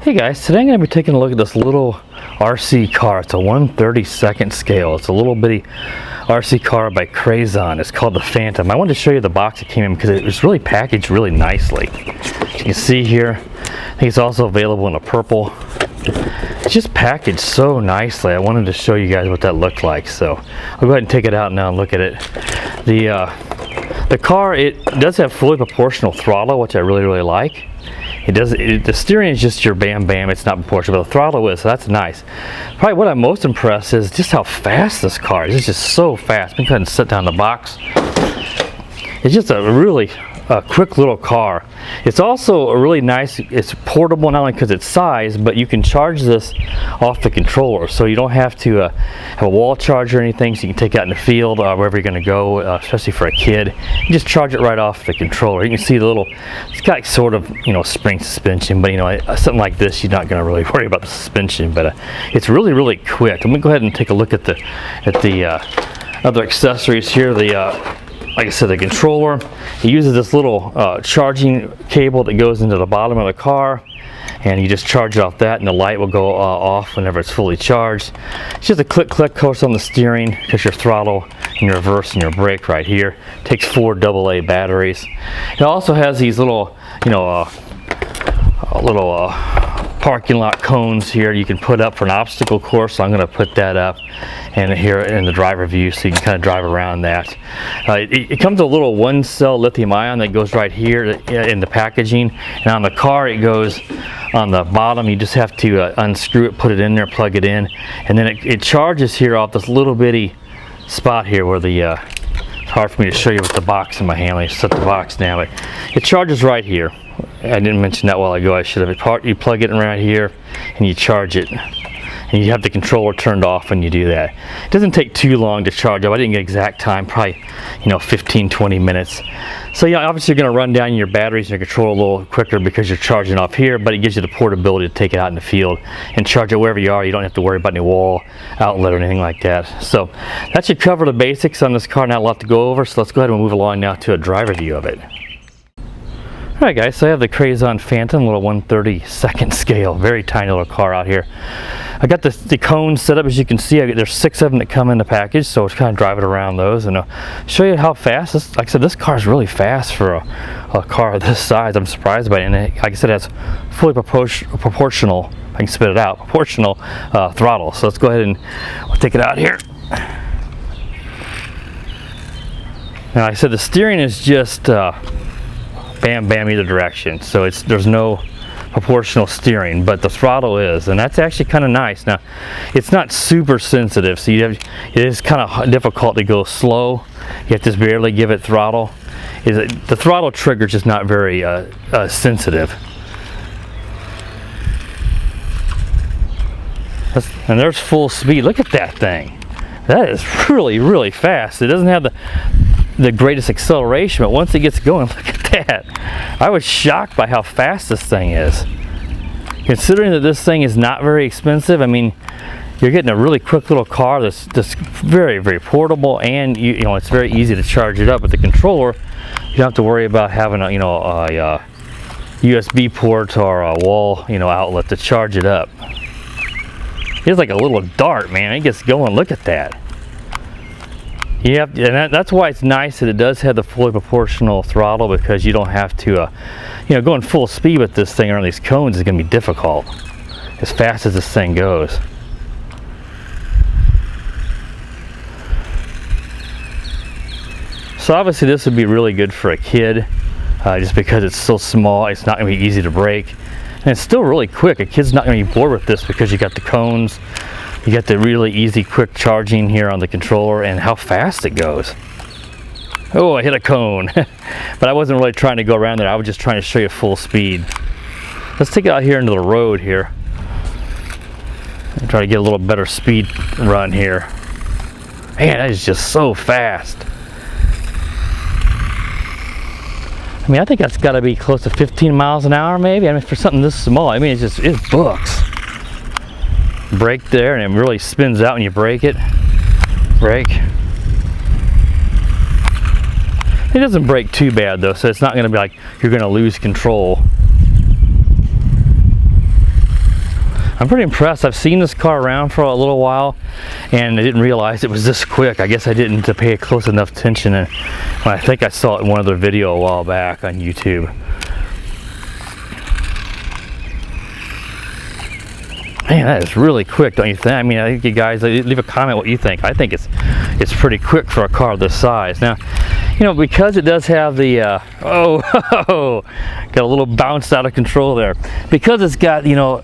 Hey guys, today I'm going to be taking a look at this little RC car. It's a 1/32 scale. It's a little bitty RC car by Crazon. It's called the Phantom. I wanted to show you the box it came in because it was really packaged really nicely. You can see here, I think it's also available in a purple. It's just packaged so nicely. I wanted to show you guys what that looked like. So I'll go ahead and take it out now and look at it. The car, it does have fully proportional throttle, which I really like. The steering is just your bam bam, it's not proportional, but the throttle is, so that's nice. Probably what I'm most impressed is just how fast this car is. It's just so fast. I'm going to go ahead and sit down the box. It's just a really quick little car. It's also a really nice, it's portable not only because it's size, but you can charge this off the controller, so you don't have to have a wall charger or anything, so you can take it out in the field wherever you're going to go, especially for a kid. You just charge it right off the controller. You can see the little, it's got sort of, spring suspension, but something like this you're not going to really worry about the suspension, but it's really quick. I'm going to go ahead and take a look at the other accessories here. Like I said, the controller, it uses this little charging cable that goes into the bottom of the car, and you just charge it off that and the light will go off whenever it's fully charged. It's just a click course on the steering, because your throttle and your reverse and your brake right here. It takes 4 AA batteries. It also has these little, parking lot cones here you can put up for an obstacle course, so I'm going to put that up and here in the driver view so you can kind of drive around that. It comes with a little 1-cell lithium ion that goes right here in the packaging, and on the car it goes on the bottom. You just have to unscrew it, put it in there, plug it in, and then it charges here off this little bitty spot here where it's hard for me to show you with the box in my hand. Let me set the box down, but it charges right here. I didn't mention that a while ago. I should have. You plug it in right here and you charge it, and you have the controller turned off when you do that. It doesn't take too long to charge up. I didn't get exact time, probably 15-20 minutes. So yeah, obviously you're going to run down your batteries and your controller a little quicker because you're charging off here, but it gives you the portability to take it out in the field and charge it wherever you are. You don't have to worry about any wall outlet or anything like that. So that should cover the basics on this car. Not a lot to go over, so let's go ahead and move along now to a driver view of it. Alright guys, so I have the Crazon Phantom, little 1/32 scale, very tiny little car out here. I got the cones set up, as you can see. There's 6 of them that come in the package, so it's kind of driving around those, and I'll show you how fast this. Like I said, this car is really fast for a car of this size. I'm surprised by it, and like I said, it has fully proportional. I can spit it out. Proportional throttle. So let's go ahead and we'll take it out here. Now, like I said, the steering is just bam bam either direction, so there's no proportional steering, but the throttle is, and that's actually kind of nice. Now it's not super sensitive, so it is kind of difficult to go slow. You have to just barely give it throttle. The throttle trigger is just not very sensitive. And there's full speed. Look at that thing. That is really fast. It doesn't have the greatest acceleration, but once it gets going, look at that. I was shocked by how fast this thing is. Considering that this thing is not very expensive, I mean, you're getting a really quick little car that's very portable, and it's very easy to charge it up with the controller. You don't have to worry about having a USB port or a wall outlet to charge it up. It's like a little dart, man. It gets going. Look at that. And that's why it's nice that it does have the fully proportional throttle, because you don't have to, going full speed with this thing around these cones is going to be difficult, as fast as this thing goes. So obviously this would be really good for a kid, just because it's so small. It's not going to be easy to break, and it's still really quick. A kid's not going to be bored with this because you got the cones. You got the really easy, quick charging here on the controller, and how fast it goes. Oh, I hit a cone. But I wasn't really trying to go around there. I was just trying to show you full speed. Let's take it out here into the road here and try to get a little better speed run here. Man, that is just so fast. I mean, I think that's got to be close to 15 miles an hour, maybe. I mean, for something this small, I mean, it books. Brake there, and it really spins out when you brake it. Brake. It doesn't brake too bad though, so it's not going to be like you're going to lose control. I'm pretty impressed. I've seen this car around for a little while, and I didn't realize it was this quick. I guess I didn't pay close enough attention, and I think I saw it in one other video a while back on YouTube. Man, that is really quick, don't you think? I mean, I think you guys leave a comment what you think. I think it's pretty quick for a car this size. Now, you know, because it does have the got a little bounce out of control there. Because it's got, you know,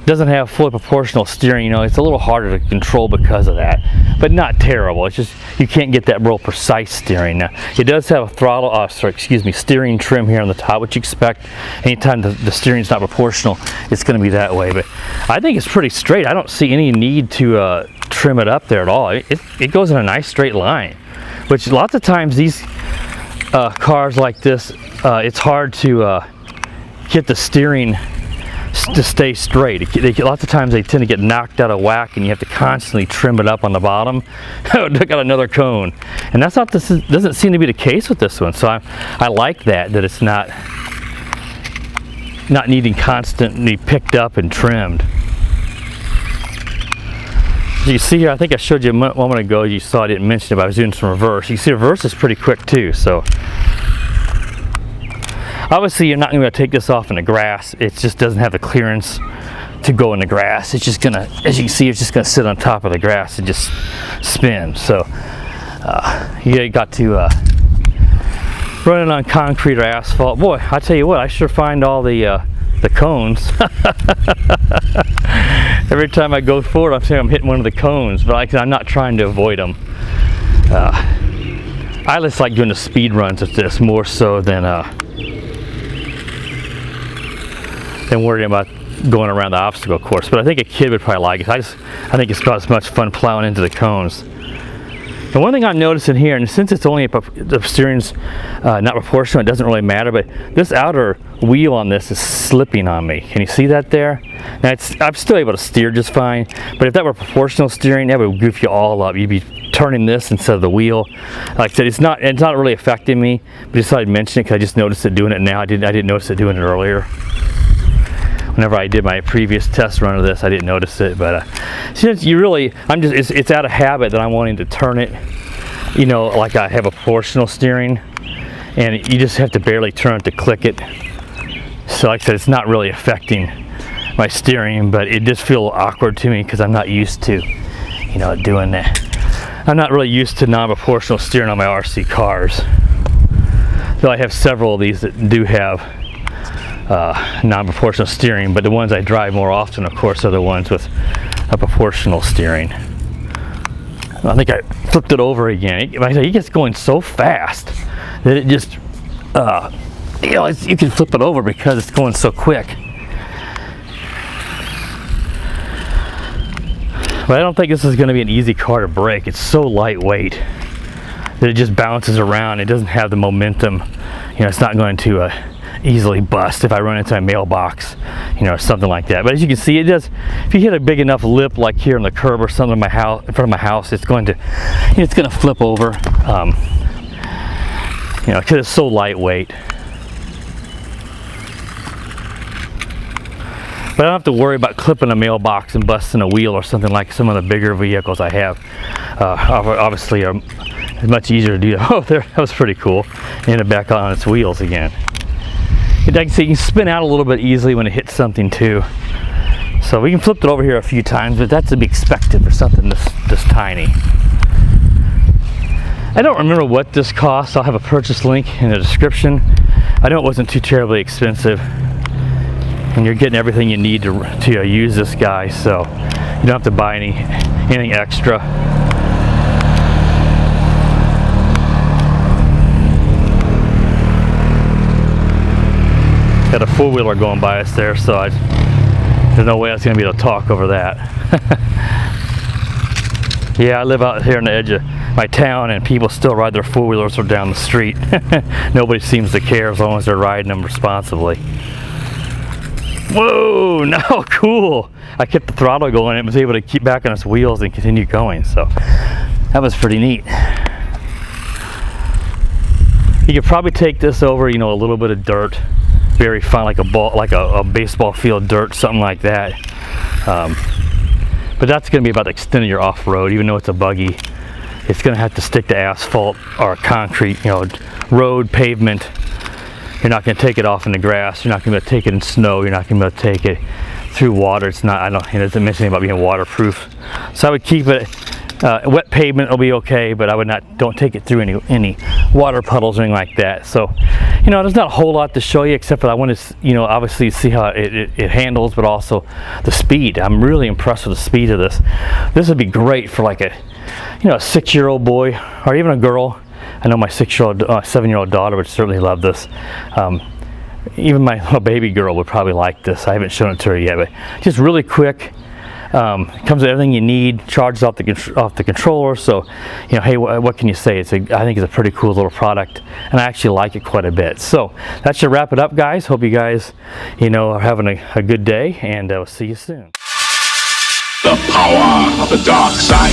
doesn't have fully proportional steering, you know, it's a little harder to control because of that, but not terrible. It's just you can't get that real precise steering. Now, it does have a throttle, steering trim here on the top, which you expect anytime the steering's not proportional, it's going to be that way. But I think it's pretty straight. I don't see any need to trim it up there at all. It goes in a nice straight line, which lots of times these cars like this, it's hard to get the steering to stay straight. Lots of times they tend to get knocked out of whack, and you have to constantly trim it up on the bottom. Oh, I got another cone, and that's not. Doesn't seem to be the case with this one. So I like that it's not needing constantly picked up and trimmed. As you see here, I think I showed you a moment ago. You saw I didn't mention it, but I was doing some reverse. You see, reverse is pretty quick too. So. Obviously, you're not going to take this off in the grass. It just doesn't have the clearance to go in the grass. It's just going to, as you can see, it's just going to sit on top of the grass and just spin. So you got to run it on concrete or asphalt. Boy, I tell you what, I sure find all the cones. Every time I go forward, I'm saying I'm hitting one of the cones, but I'm not trying to avoid them. I just like doing the speed runs with this more so than worrying about going around the obstacle course. But I think a kid would probably like it. I think it's about as much fun plowing into the cones. And one thing I'm noticing here, and since it's only the steering's not proportional, it doesn't really matter, but this outer wheel on this is slipping on me. Can you see that there? Now I'm still able to steer just fine, but if that were proportional steering, that would goof you all up. You'd be turning this instead of the wheel. Like I said, it's not really affecting me, but I decided to mention it because I just noticed it doing it now. I didn't notice it doing it earlier. Whenever I did my previous test run of this, I didn't notice it, but since it's out of habit that I'm wanting to turn it, you know, like I have a proportional steering, and you just have to barely turn it to click it. So like I said, it's not really affecting my steering, but it just feels awkward to me because I'm not used to, you know, doing that. I'm not really used to non-proportional steering on my RC cars. So I have several of these that do have non-proportional steering, but the ones I drive more often, of course, are the ones with a proportional steering. I think I flipped it over again. It gets going so fast that it just, you know, you can flip it over because it's going so quick. But I don't think this is going to be an easy car to break. It's so lightweight that it just bounces around. It doesn't have the momentum. You know, it's not going to easily bust if I run into a mailbox, you know, or something like that. But as you can see, it does. If you hit a big enough lip, like here on the curb or something in my house, in front of my house, it's going to flip over. You know, because it's so lightweight. But I don't have to worry about clipping a mailbox and busting a wheel or something like some of the bigger vehicles I have. Obviously, are much easier to do. Oh, there, that was pretty cool. And it back on its wheels again. I can see you can spin out a little bit easily when it hits something too. So we can flip it over here a few times, but that's to be expected for something this tiny. I don't remember what this cost. I'll have a purchase link in the description. I know it wasn't too terribly expensive, and you're getting everything you need to use this guy, so you don't have to buy anything extra. Got a four-wheeler going by us there, so there's no way I was going to be able to talk over that. Yeah, I live out here on the edge of my town, and people still ride their four-wheelers down the street. Nobody seems to care as long as they're riding them responsibly. Whoa, no, cool. I kept the throttle going and it was able to keep back on its wheels and continue going, so that was pretty neat. You could probably take this over, you know, a little bit of dirt, very fine, like a ball, like a baseball field dirt, something like that. But that's going to be about the extent of your off-road. Even though it's a buggy, it's going to have to stick to asphalt or concrete, you know, road, pavement. You're not going to take it off in the grass. You're not going to be able to take it in snow. You're not going to be able to take it through water. It's not, it doesn't mention anything about being waterproof. So I would keep it, wet pavement will be okay, but I would not, don't take it through any water puddles or anything like that. So, you know, there's not a whole lot to show you, except for I want to, you know, obviously see how it handles, but also the speed. I'm really impressed with the speed of this. This would be great for like a, you know, a 6-year-old boy or even a girl. I know my 7-year-old daughter would certainly love this. Even my little baby girl would probably like this. I haven't shown it to her yet, but just really quick. It comes with everything you need. Charges off the controller. So, you know, hey, what can you say? I think it's a pretty cool little product, and I actually like it quite a bit. So that should wrap it up, guys. Hope you guys, you know, are having a good day, and we'll see you soon. The power of the dark side.